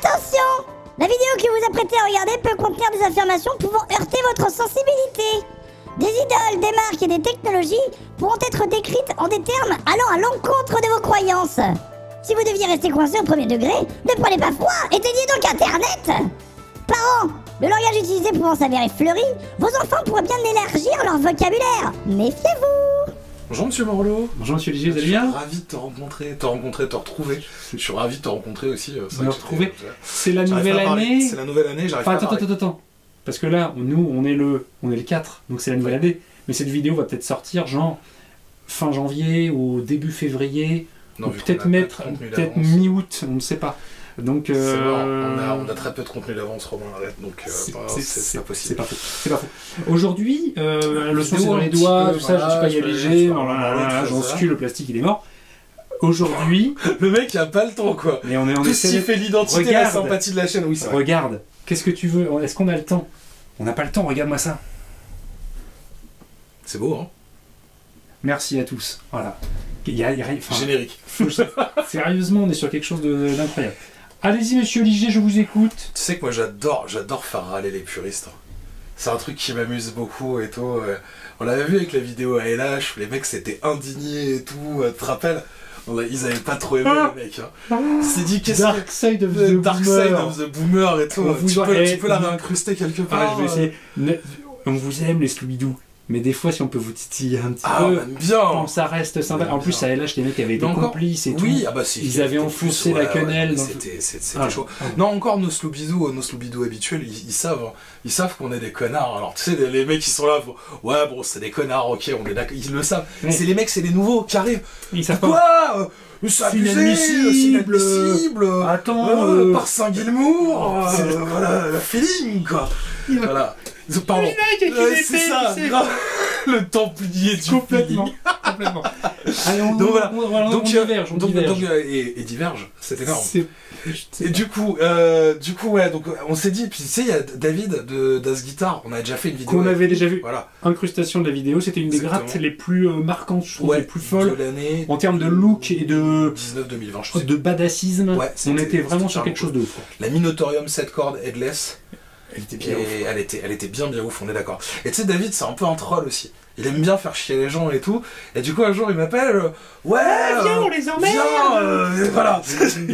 Attention! La vidéo que vous apprêtez à regarder peut contenir des affirmations pouvant heurter votre sensibilité. Des idoles, des marques et des technologies pourront être décrites en des termes allant à l'encontre de vos croyances. Si vous deviez rester coincé au premier degré, ne prenez pas froid, éteignez donc Internet. Parents, le langage utilisé pouvant s'avérer fleuri, vos enfants pourraient bien élargir leur vocabulaire. Méfiez-vous. Bonjour Monsieur Morlot. Bonjour Monsieur Ligier, vous allez bien? Je suis ravi de te rencontrer, te retrouver. Je suis ravi de te rencontrer aussi. Me retrouver. C'est la nouvelle année. C'est la nouvelle année, j'arrive pas à parler. Attends. Parce que là, nous, on est le 4, donc c'est la nouvelle année. Mais cette vidéo va peut-être sortir genre fin janvier ou début février. Non, peut-être mi-août, on ne sait pas. Donc, on a très peu de contenu d'avance, Romain, arrête, donc c'est pas possible. C'est pas faux. Aujourd'hui, le son c'est dans les doigts, tout ça, je suis pas y léger, j'en scule, le plastique il est mort. Aujourd'hui... Le mec il a pas le temps quoi. Mais on est en tout ce qui fait l'identité et la sympathie de la chaîne, oui c'est vrai. Regarde, qu'est-ce que tu veux? Est-ce qu'on a le temps? On n'a pas le temps, regarde-moi ça. C'est beau hein. Merci à tous, voilà. Générique. Sérieusement, on est sur quelque chose d'incroyable. Allez-y, Monsieur Ligier, je vous écoute. Tu sais que moi, j'adore faire râler les puristes. C'est un truc qui m'amuse beaucoup et tout. On l'avait vu avec la vidéo ALH, où les mecs s'étaient indignés et tout. Tu te rappelles? Ils avaient pas trop aimé les mecs. C'est dit qu'est-ce que... Dark Side of the Boomer et tout. Tu peux la réincruster quelque part. Je vais essayer. On vous aime, les Scooby-Doo. Mais des fois, si on peut vous titiller un petit peu, bien. Ça reste sympa. En plus, à LH, les mecs avaient été complices et tout. Oui, ils avaient enfoncé la quenelle. C'était chaud. Non, encore nos Scooby-Doo habituels, ils savent qu'on est des connards. Alors, tu sais, les mecs qui sont là, ouais, bon, c'est des connards, ok, on est d'accord, ils le savent. Mais c'est les mecs, c'est les nouveaux qui arrivent. Ils savent pas. Quoi c'est inadmissible. Attends, par Saint-Guilmour, voilà, le feeling, quoi. Voilà. Pardon. C'est ça, le Templier du complètement. Allez, on diverge. Et diverge, c'est énorme. Et du coup, ouais, donc on s'est dit, puis tu sais, il y a David de Das Guitar, on a déjà fait une vidéo. Qu'on avait déjà vu. Voilà. Incrustation de la vidéo, c'était une des grattes les plus marquantes, je trouve, les plus folles. De l'année. En termes de look et de. 19-2020, je sais. De badassisme. Ouais, on était vraiment sur quelque chose de ouf. La Minotaurium 7 cordes Headless. Elle était bien ouf. Elle était bien ouf, on est d'accord. Et tu sais, David, c'est un peu un troll aussi. Il aime bien faire chier les gens et tout. Et du coup, un jour, il m'appelle. Ouais, viens, on les emmène. Viens, voilà.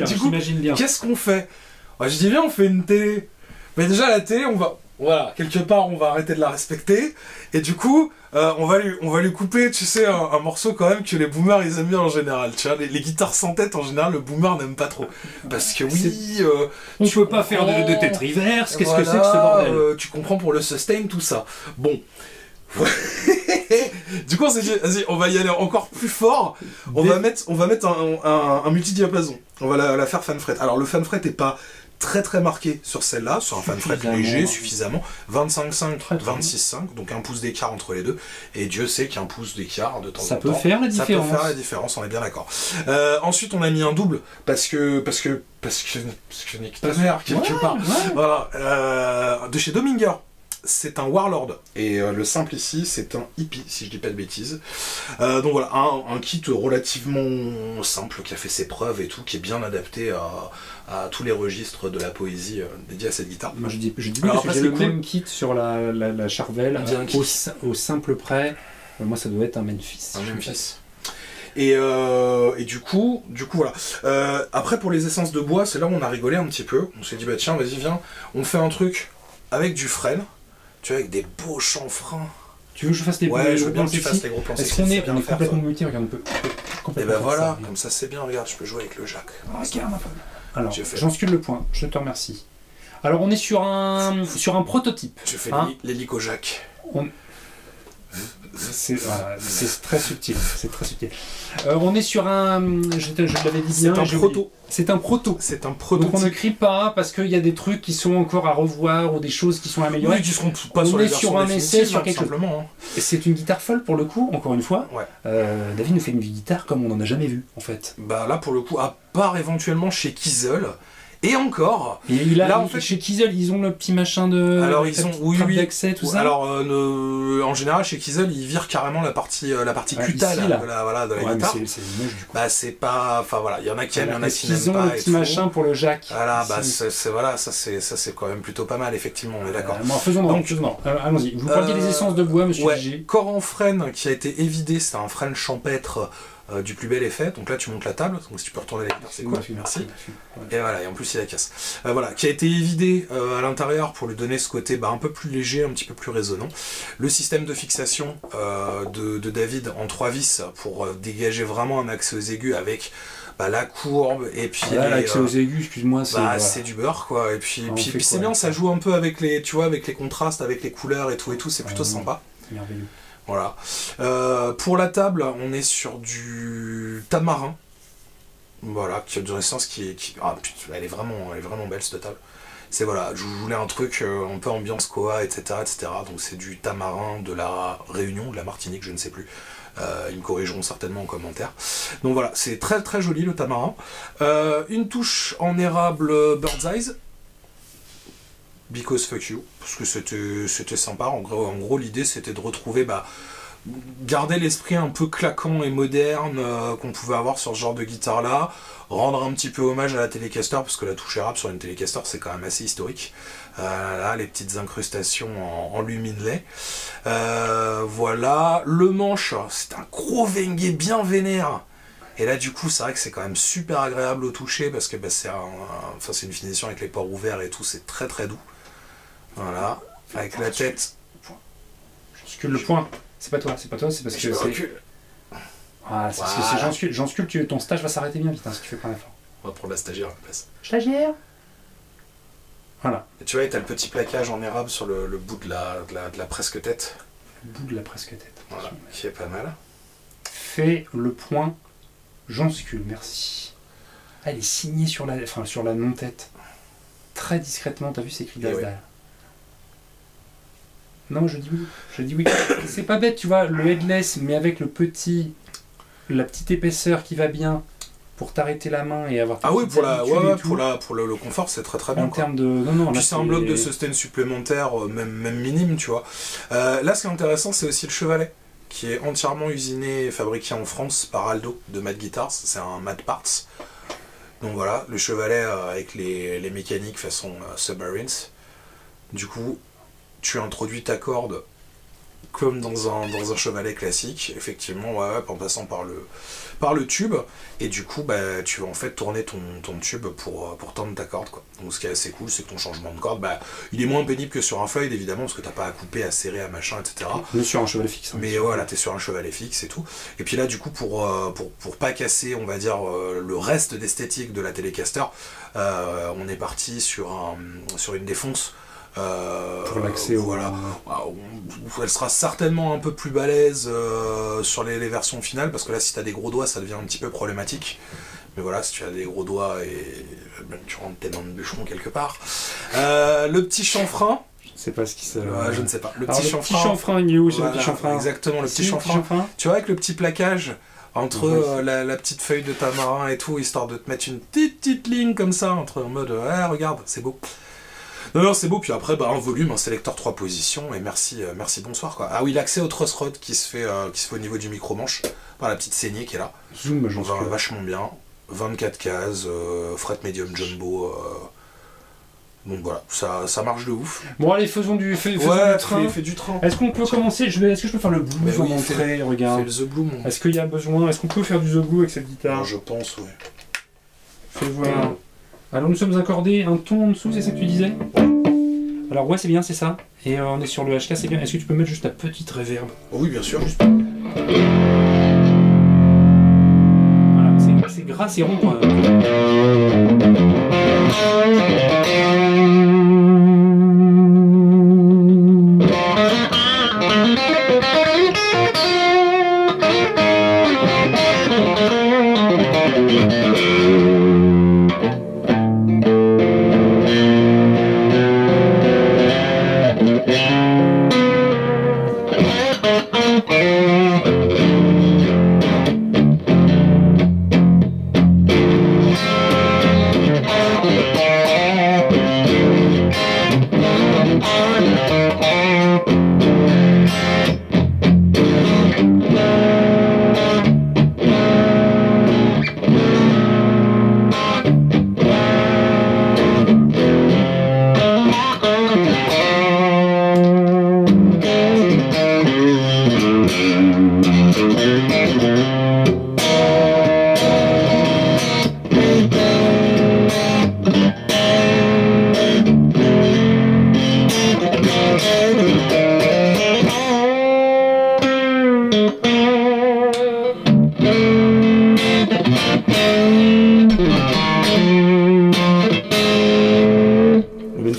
Du coup, bien. Qu'est-ce qu'on fait? Je dis, viens, on fait une télé. Mais déjà, la télé, on va. Voilà, quelque part, on va arrêter de la respecter. Et du coup, on va lui couper, tu sais, un morceau quand même que les boomers, ils aiment bien en général. Tu vois, les guitares sans tête, en général, le boomer n'aime pas trop. Parce que oui... on peut pas faire de tête reverse, qu'est-ce que c'est que ce bordel? Tu comprends pour le sustain, tout ça. Bon. Du coup, on s'est dit, vas-y, on va y aller encore plus fort. On va mettre un multidiapason. On va la faire fan-fret. Alors, le fan-fret est pas très marqué sur celle-là, sur un fan-fret léger, suffisamment. 25,5, 26,5, donc un pouce d'écart entre les deux. Et Dieu sait qu'un pouce d'écart, de temps en temps, ça peut faire la différence. Ça peut faire la différence, on est bien d'accord. Ensuite, on a mis un double, parce que nique ta mère, quelque part. Ouais. Voilà, de chez Dominger. C'est un Warlord, et le simple ici, c'est un hippie, si je dis pas de bêtises. Donc voilà, un kit relativement simple, qui a fait ses preuves et tout, qui est bien adapté à tous les registres de la poésie dédiés à cette guitare. Moi je dis parce que j'ai le même kit sur la Charvel, au simple près, moi ça doit être un Memphis. Un Memphis. Et du coup voilà. Après pour les essences de bois, c'est là où on a rigolé un petit peu. On s'est dit bah tiens vas-y viens, on fait un truc avec du frêne. Tu vois, avec des beaux chanfreins. Tu veux que je fasse les gros plans? Ouais, je veux bien que tu fasses les gros plans. Est-ce qu'on est complètement muté? Regarde, on peut et ben voilà, comme ça c'est bien, regarde, je peux jouer avec le jack. Regarde un peu. Alors, j'enscule le point, je te remercie. Alors, on est sur un prototype. Je fais l'hélico jack. C'est très subtil, c'est très subtil. On est sur un... Je l'avais dit bien... C'est un proto. C'est un prototype. Donc on ne crie pas parce qu'il y a des trucs qui sont encore à revoir ou des choses qui sont améliorées. Oui, qui seront pas sur les versions un essai sur quelque chose. Hein. C'est une guitare folle pour le coup, encore une fois. Ouais. David nous fait une guitare comme on n'en a jamais vu en fait. Bah là pour le coup, à part éventuellement chez Kiesel, Et encore. Et là, en fait, chez Kiesel, ils ont le petit machin de. Alors ils ont, oui, d'accès, tout ça. Alors en général chez Kiesel, ils virent carrément la partie cutale ici, de la guitare. C'est moche du coup. Bah c'est pas, enfin voilà, il y en a qui aiment, il y en a qui n'aiment pas. Ils ont le petit machin pour le jack. Voilà, bah voilà, ça c'est quand même plutôt pas mal effectivement, on est d'accord. Faisons donc. Allons-y. Vous parliez des essences de bois, monsieur Gigi. Coran Frêne qui a été évidé, c'est un frêne champêtre. Du plus bel effet, donc là tu montes la table, donc si tu peux retourner la guitare c'est cool, merci. Et voilà, et en plus il y a la casse. Voilà, qui a été évidé à l'intérieur pour lui donner ce côté un peu plus léger, un petit peu plus résonnant. Le système de fixation de David en 3 vis pour dégager vraiment un accès aux aigus avec la courbe et puis l'accès aux aigus, excuse-moi, c'est du beurre quoi. Et puis c'est bien, ça joue un peu avec les, tu vois, avec les contrastes, avec les couleurs et tout, c'est plutôt sympa. Merveilleux. Voilà. Pour la table, on est sur du tamarin. Voilà, qui a une essence elle est vraiment belle cette table. C'est voilà, je voulais un truc un peu ambiance Koa, etc. Donc c'est du tamarin de la Réunion, de la Martinique, je ne sais plus. Ils me corrigeront certainement en commentaire. Donc voilà, c'est très très joli le tamarin. Une touche en érable Bird's Eyes. Because fuck you, parce que c'était sympa. En gros l'idée c'était de retrouver, garder l'esprit un peu claquant et moderne qu'on pouvait avoir sur ce genre de guitare là, rendre un petit peu hommage à la Telecaster, parce que la touche érable sur une Telecaster c'est quand même assez historique. Là, les petites incrustations en luminelay. Voilà, le manche, c'est un gros Vengue bien vénère. Et là, du coup, c'est vrai que c'est quand même super agréable au toucher, parce que c'est une finition avec les pores ouverts et tout, c'est très très doux. Voilà, avec la tête. J'enscule le point. C'est pas toi, c'est parce que c'est. Ah, c'est parce que j'enscule, ton stage va s'arrêter bien vite si tu fais pas un effort. On va prendre la stagiaire à la place. Stagiaire. Voilà. Et tu vois, t'as le petit plaquage en érable sur le bout de la presque tête. Le bout de la presque tête. Voilà, qui est pas mal. Fais le point, j'enscule, merci. Ah, elle est signée sur la non-tête. Très discrètement, t'as vu, c'est écrit d'Asdal. Non, je dis oui. C'est pas bête, tu vois, le headless, mais avec la petite épaisseur qui va bien pour t'arrêter la main et avoir. Ah oui, pour le confort, c'est très très bien. En termes de, non. Puis c'est un bloc de sustain supplémentaire, même minime, tu vois. Là, ce qui est intéressant, c'est aussi le chevalet, qui est entièrement usiné et fabriqué en France par Aldo de Mad Guitars. C'est un Mad Parts. Donc voilà, le chevalet avec les mécaniques façon Submarines. Du coup, tu introduis ta corde comme dans un chevalet classique, effectivement, en passant par le tube, et du coup, tu vas en fait tourner ton tube pour tendre ta corde, quoi. Donc ce qui est assez cool, c'est que ton changement de corde, il est moins pénible que sur un feuil, évidemment, parce que t'as pas à couper, à serrer, à machin, etc. Mais sur un chevalet fixe. Mais voilà, t'es sur un chevalet fixe et tout. Et puis là, du coup, pour pas casser, on va dire, le reste d'esthétique de la Telecaster, on est parti sur une défonce. Pour l'accès voilà. Elle sera certainement un peu plus balèze sur les versions finales, parce que là si tu as des gros doigts ça devient un petit peu problématique, mais voilà, si tu as des gros doigts et tu rentres tes mains de bûcheron quelque part. Le petit chanfrein, je ne sais pas ce qui se... je ne sais pas. Le petit chanfrein, il est où, le petit chanfrein? Exactement, le petit chanfrein. Tu vois, avec le petit plaquage entre la petite feuille de tamarin et tout, histoire de te mettre une petite ligne comme ça, en mode regarde, c'est beau. Non, c'est beau, puis après, un volume, un sélecteur 3 positions, et merci, bonsoir, quoi. Ah oui, l'accès au truss rod qui se fait au niveau du micro-manche, par la petite saignée qui est là. Zoom, vachement bien. 24 cases, fret medium jumbo. Donc voilà, ça marche de ouf. Bon, allez, faisons du train. Fais du train. Est-ce qu'on peut commencer? Est-ce que je peux faire le blues en entrée? Regarde. Fais le The Blue, mon. Est-ce qu'il y a besoin? Est-ce qu'on peut faire du The Blue avec cette guitare? Je pense, oui. Fais voir. Alors nous sommes accordés un ton en dessous, c'est ça que tu disais? Alors ouais, c'est bien, c'est ça. Et on est sur le HK, c'est bien. Est-ce que tu peux mettre juste ta petite réverb? Oui, bien sûr. Juste... Voilà, c'est gras, c'est rond, quoi.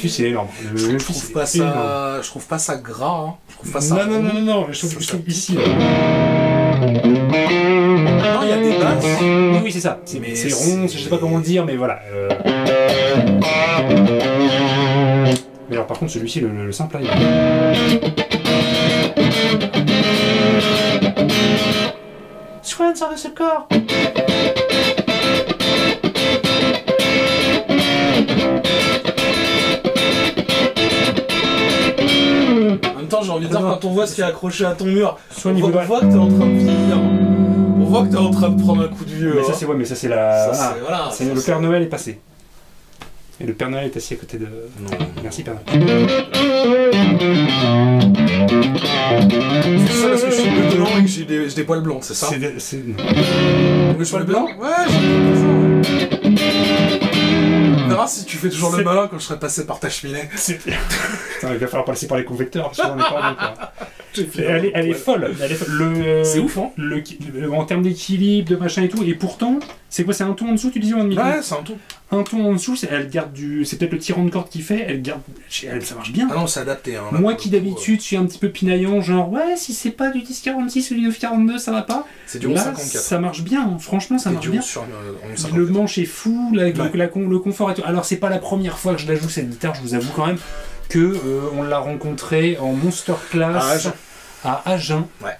fils est énorme. Je trouve pas ça gras. Hein. Je trouve pas ça. Non, je trouve ici. Non, il y a des basses. Oui, c'est ça. C'est rond, je sais pas comment dire, mais voilà. Mais alors, par contre, celui-ci, le simple là, Swan sort de ce corps. En même temps, j'ai envie de dire, quand on voit ce qui est accroché à ton mur, Swan, on voit que t'es en train de vieillir. On voit que t'es en train de prendre un coup de vieux. Mais ça, c'est mais ça, c'est la. Voilà, le Père Noël est passé. Et le Père Noël est assis à côté de. Non. Merci, Père Noël. C'est ça parce que je suis bleu blanc et que j'ai des poils blancs, c'est ça? C'est. Le poil blanc? Ouais, j'ai des ça. On verra si tu fais toujours le malin quand je serai passé par ta cheminée. Putain, il va falloir passer par les convecteurs parce qu'on est pas bon, quoi. Elle est folle. C'est ouf, hein? En termes d'équilibre, de machin et tout, et pourtant, c'est quoi? C'est un ton en dessous, tu disais, en demi-ton? Ouais, c'est un ton. Un ton en dessous, elle garde du. C'est peut-être le tirant de corde qui fait, ça marche bien. Ah non, c'est adapté. Hein, moi qui d'habitude suis un petit peu pinaillant, genre ouais, si c'est pas du 10-46 ou du 9-42, ça va pas. C'est du Là, 11-54. ça marche bien, franchement, ça marche bien. Le manche est fou, donc le confort et tout. Alors, c'est pas la première fois que je la joue cette guitare, je vous avoue quand même que on l'a rencontrée en Monster Class à Agen. Ouais.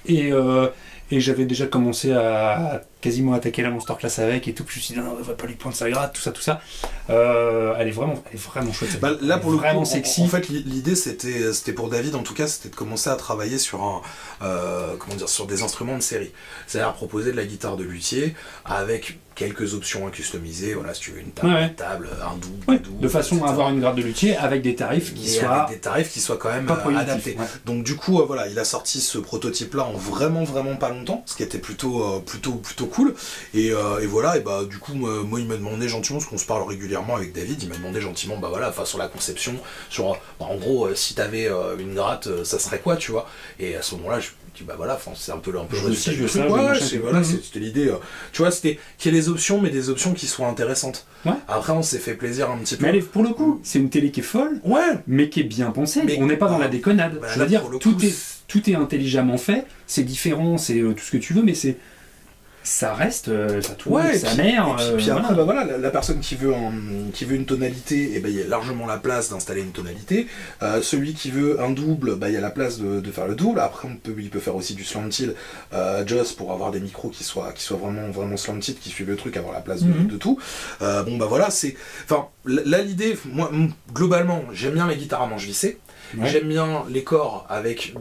Et j'avais déjà commencé à quasiment attaquer la Monster Class avec et tout, puis je me suis dit non, on va pas lui prendre sa gratte, tout ça. Elle est vraiment chouette. Bah, là pour le vraiment coup, sexy. en fait l'idée c'était pour David en tout cas, c'était de commencer à travailler sur sur des instruments de série. C'est-à-dire proposer de la guitare de luthier avec quelques options à customiser, voilà, si tu veux une table, un double, de façon à avoir une gratte de luthier avec des tarifs qui soient quand même adaptés. Ouais. Donc du coup voilà, il a sorti ce prototype là en vraiment pas longtemps, ce qui était plutôt cool. Et voilà, et bah du coup moi il m'a demandé gentiment, parce qu'on se parle régulièrement avec David, il m'a demandé gentiment sur la conception, sur en gros si t'avais une gratte, ça serait quoi, tu vois. Et à ce moment-là je c'est un peu le résultat du truc. C'était l'idée. Tu vois, c'était qu'il y ait des options, mais des options qui soient intéressantes. Ouais. Après, on s'est fait plaisir un petit peu. Mais pour le coup, c'est une télé qui est folle, mais qui est bien pensée. Mais on n'est pas dans la déconnade. Je veux dire, tout est intelligemment fait, c'est différent, c'est tout ce que tu veux, mais ça reste, ça tourne, sa mère. Puis après, la personne qui veut une tonalité, il y a largement la place d'installer une tonalité. Celui qui veut un double, il y a la place de faire le double. Après, il peut faire aussi du slanted, just pour avoir des micros qui soient vraiment slanted, qui suivent le truc, avoir la place de tout. Là, l'idée, moi, globalement, j'aime bien les guitares à manche vissée. Ouais. J'aime bien les corps avec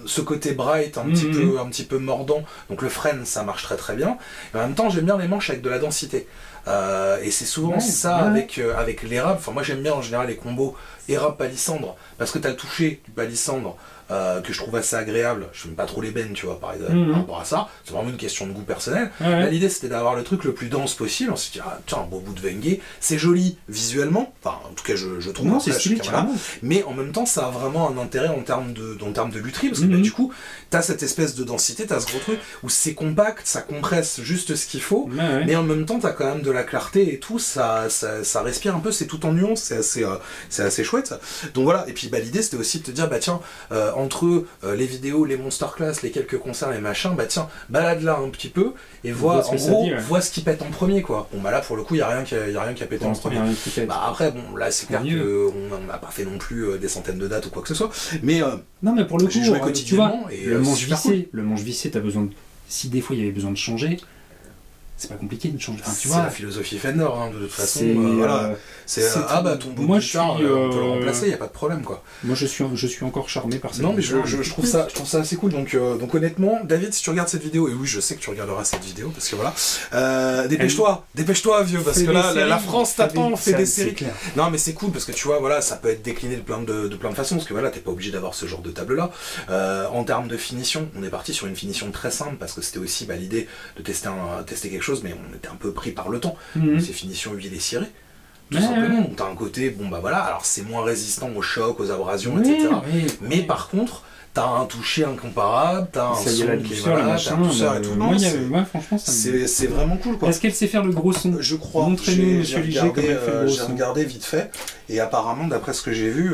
ce côté bright, un petit peu mordant, donc le frame ça marche très bien, et en même temps j'aime bien les manches avec de la densité, et c'est souvent avec l'érable. Moi j'aime bien en général les combos érable palissandre, parce que t'as le toucher du palissandre que je trouve assez agréable. Je n'aime pas trop les bennes, tu vois, par rapport à ça. C'est vraiment une question de goût personnel. Là, l'idée, c'était d'avoir le truc le plus dense possible. On s'est dit, tiens, un beau bout de Wenge, c'est joli visuellement. Enfin, en tout cas, je trouve. Non, c'est stylé, mais en même temps, ça a vraiment un intérêt en termes de lutherie, parce que du coup, t'as cette espèce de densité, t'as ce gros truc où c'est compact, ça compresse juste ce qu'il faut, mais en même temps, t'as quand même de la clarté et tout. Ça respire un peu, c'est tout en nuance, c'est assez chouette. Donc voilà. Et puis, l'idée, c'était aussi de te dire, tiens, entre les vidéos, les Monster Class, les quelques concerts, les machins, tiens, balade là un petit peu et vois ce qui pète en premier, quoi. Bon, là, pour le coup, il n'y a rien qui a pété en premier. Après, là, c'est clair qu'on n'a pas fait non plus des centaines de dates ou quoi que ce soit. Mais, non, mais pour le coup, tu vois, et le manche vissé, t'as besoin de... Si des fois, il y avait besoin de changer... C'est pas compliqué de changer. C'est la philosophie Fender, de toute façon. Ton beau guitare, on peut le remplacer, il n'y a pas de problème, quoi. Moi, je suis encore charmé par ça. Non, mais je trouve ça assez cool. Donc honnêtement, David, si tu regardes cette vidéo, et oui, je sais que tu regarderas cette vidéo, parce que voilà, dépêche-toi, vieux, parce que là, la France t'attend, fait des séries. Non, mais c'est cool, parce que tu vois, voilà, ça peut être décliné de plein de façons, parce que voilà, t'es pas obligé d'avoir ce genre de table-là. En termes de finition, on est parti sur une finition très simple, parce que c'était aussi l'idée de tester quelque chose, mais on était un peu pris par le temps. Ces finitions huilées cirées. Tout simplement. Donc t'as un côté, bon bah voilà, alors c'est moins résistant aux chocs, aux abrasions, etc. Mais par contre, t'as un toucher incomparable, t'as un son qui est voilà, t'as tout ça et tout. Non, franchement, c'est vraiment cool, quoi. Est-ce qu'elle sait faire le gros son? Je crois. Montrez-nous, monsieur Liger, comment elle fait le gros son. J'ai regardé vite fait, et apparemment, d'après ce que j'ai vu...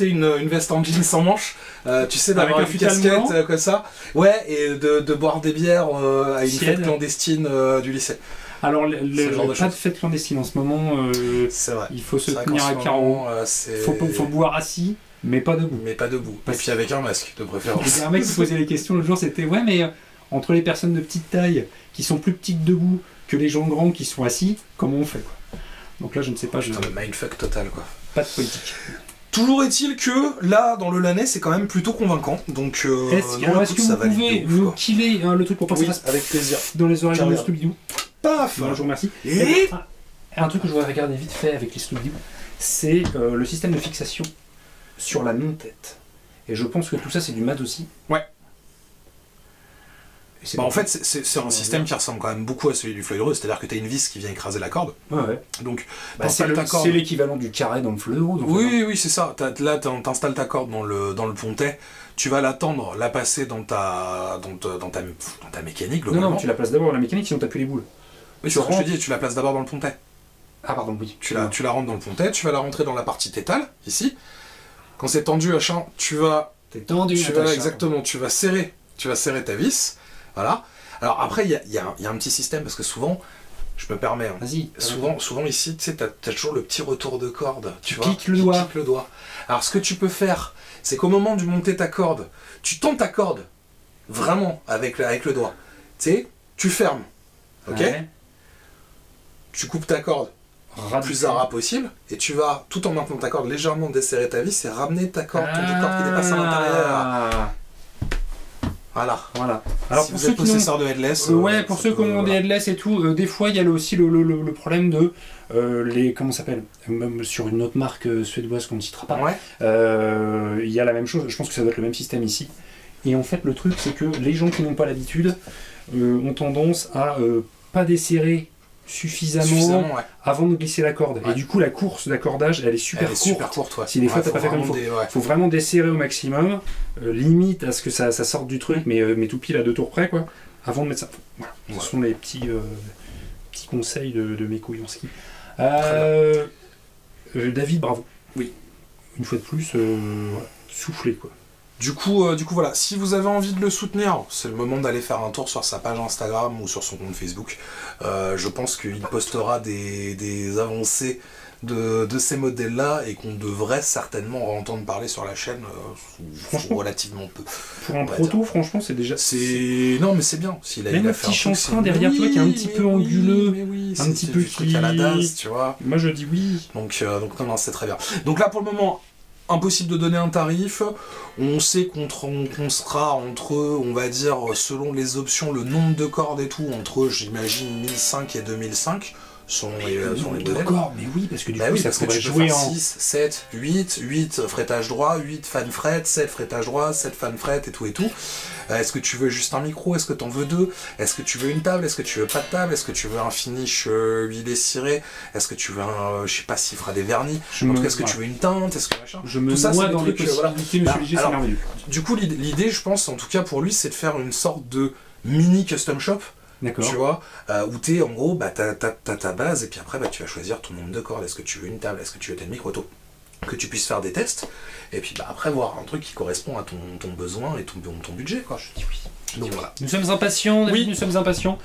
Une veste en jean sans manches, tu sais, d'avoir une casquette comme ça, ouais, et de boire des bières à une fête clandestine du lycée. Alors, pas de fête clandestine en ce moment, vrai. Il faut se tenir à carreau, faut boire assis, mais pas debout. Et puis avec un masque, de préférence. Il y a un mec qui posait les questions l'autre jour, c'était ouais, mais entre les personnes de petite taille qui sont plus petites debout que les gens grands qui sont assis, comment on fait, quoi? Donc là, je ne sais pas. Putain, le mindfuck total, quoi. Pas de politique. Toujours est-il que là, dans le Lanais, c'est quand même plutôt convaincant. Donc, est-ce que vous pouvez nous killer le truc pour pas que ça passe avec plaisir dans les oreilles de Scooby-Doo? Paf! Je vous remercie. Et un truc que je voudrais regarder vite fait avec les Scooby-Doo, c'est le système de fixation sur la non-tête. Et je pense que tout ça, c'est du MAD aussi. Ouais. En fait, c'est un système qui ressemble quand même beaucoup à celui du fleureux, c'est-à-dire que tu as une vis qui vient écraser la corde. Ouais. Donc, c'est l'équivalent du carré dans le fleureux. Oui, c'est ça. Là, tu installes ta corde dans le pontet, tu vas l'attendre, la passer dans ta mécanique, globalement. Non, tu la places d'abord dans la mécanique, sinon tu n'as plus les boules. Oui, c'est ce que je te dis, tu la places d'abord dans le pontet. Ah, pardon, oui. Tu la rentres dans le pontet, tu vas la rentrer dans la partie tétale, ici. Quand c'est tendu, machin, tu vas serrer ta vis. Voilà. Alors après, il y a un petit système, parce que souvent, je me permets, vas-y. Souvent ici, tu sais, t'as toujours le petit retour de corde, tu vois, piques le doigt. Alors ce que tu peux faire, c'est qu'au moment de monter ta corde, tu tends ta corde, vraiment, avec le doigt. Tu sais, tu fermes, ok, tu coupes ta corde plus à ras possible, et tu vas, tout en maintenant ta corde, légèrement desserrer ta vis et ramener ta corde, ton corde qui dépasse à l'intérieur. Voilà. Alors si pour vous ceux êtes possesseurs de headless, pour ceux qui ont des headless et tout, des fois il y a aussi le problème de les comment ça s'appelle, même sur une autre marque suédoise qu'on ne citera pas. Il y a la même chose. Je pense que ça doit être le même système ici. Et en fait, le truc c'est que les gens qui n'ont pas l'habitude ont tendance à pas desserrer suffisamment avant de glisser la corde. Et du coup, la course d'accordage, elle est super courte. Si des fois t'as pas fait comme il faut, faut vraiment desserrer au maximum, limite à ce que ça sorte du truc, mais tout pile à 2 tours près, quoi, avant de mettre ça. Voilà. Ce sont les petits conseils de mes couilles en ski. David, bravo. Oui. Une fois de plus, soufflé, quoi. Du coup, voilà, si vous avez envie de le soutenir, c'est le moment d'aller faire un tour sur sa page Instagram ou sur son compte Facebook. Je pense qu'il postera des avancées de ces modèles-là et qu'on devrait certainement entendre parler sur la chaîne relativement peu. Pour un proto, franchement, c'est déjà... Non, mais c'est bien. Il y a un petit chanfrein derrière toi qui est un petit peu anguleux, un petit peu truc à la DAS, tu vois. Moi, je dis oui. Donc non, c'est très bien. Donc là, pour le moment... Impossible de donner un tarif, on sait qu'on sera entre, on va dire, selon les options, le nombre de cordes et tout, entre, j'imagine, 1005 et 2005. sont les modèles. D'accord, mais oui, parce que du coup, oui, parce que tu peux faire 6, 7, 8 frettages droit, 8 fan fret, 7 frettages droit, 7 fan fret et tout et tout. Est-ce que tu veux juste un micro? Est-ce que tu en veux 2? Est-ce que tu veux une table? Est-ce que tu veux pas de table? Est-ce que tu veux un finish huilé ciré? Est-ce que tu veux un, je sais pas s'il fera des vernis? En tout cas, est-ce que tu veux une teinte? Est-ce que machin? Je me noie dans les possibilités, monsieur Léger, c'est merveilleux. Du coup, l'idée, je pense, en tout cas pour lui, c'est de faire une sorte de mini custom shop. Tu vois, où t'es en gros, t'as ta base, et puis après, tu vas choisir ton nombre de cordes. Est-ce que tu veux une table? Est-ce que tu veux tel micro? Que tu puisses faire des tests, et puis après voir un truc qui correspond à ton besoin et ton budget, quoi. Je dis oui. Donc voilà. Nous sommes impatients, David, oui. Nous sommes impatients.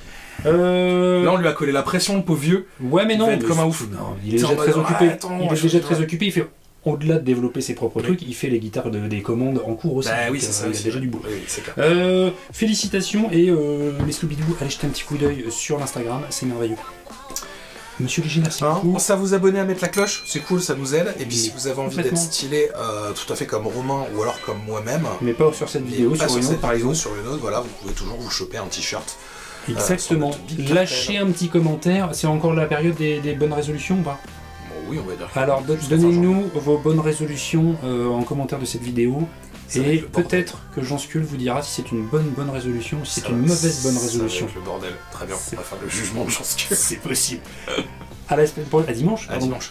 Là, on lui a collé la pression, le pauvre vieux. Ouais, mais non. Il va être comme un ouf. Non, il est déjà très occupé. Il est déjà très occupé. Il fait, au-delà de développer ses propres trucs, il fait les guitares des commandes en cours aussi. Oui, c'est ça. Il a déjà du boulot. Oui, c'est clair. Félicitations, et les Scooby-Doo, allez jeter un petit coup d'œil sur l'Instagram, c'est merveilleux. Monsieur Léger, merci beaucoup. Ça vous abonner à mettre la cloche, c'est cool, ça nous aide. Et puis si vous avez envie d'être stylé, tout à fait comme Romain ou alors comme moi-même, mais pas sur cette vidéo, sur une autre par exemple. Sur une autre, voilà, vous pouvez toujours vous choper un t-shirt. Exactement. Lâchez un petit commentaire. C'est encore la période des bonnes résolutions ou pas? Oui, on va dire. Alors donnez-nous vos bonnes résolutions en commentaire de cette vidéo. Et peut-être que Jean Skull vous dira si c'est une bonne résolution ou si c'est une mauvaise bonne résolution. Le bordel. Très bien, on va faire le jugement de Jean Skull. C'est possible. À dimanche. À dimanche.